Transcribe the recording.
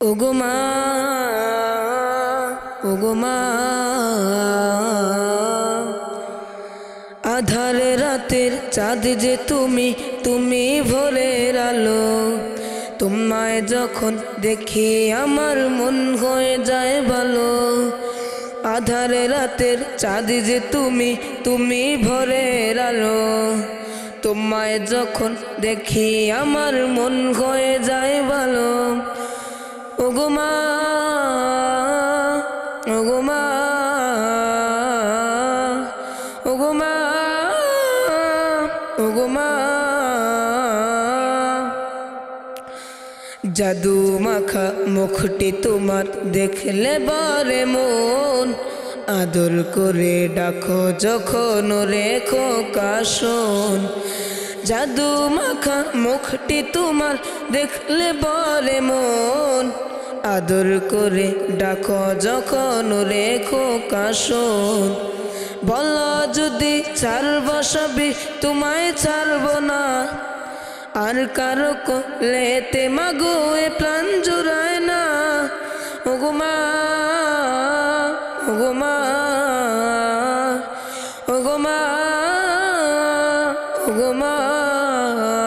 ওগো মা, ওগো মা, আধারে রাতের চাঁদ যে তুমি, তুমি ভোরের আলো। তোমায় যখন দেখি আমার মন হয়ে যায় ভালো। আধারে রাতের চাঁদ যে তুমি, তুমি ভোরের আলো। তোমায় যখন দেখি আমার মন হয়ে যায় ভালো। ওগো মা, ওগো মা, ওগো মা, ওগো মা, জাদু মাখা মুখটি তোমার দেখলে বারে মন আদর করে ডাকো যখন রেখো কাশন। জাদু মাখা মুখটি তোমার দেখলে বারে মন আদর করে ডাকো যখন রেখো কাশন। বলো যদি ছাড়ব সবই তোমায় ছাড়ব না, আর কারো কোলেতে মাগো এ প্রাণ জুড়ায় না। ওগো মা, ওগো মা।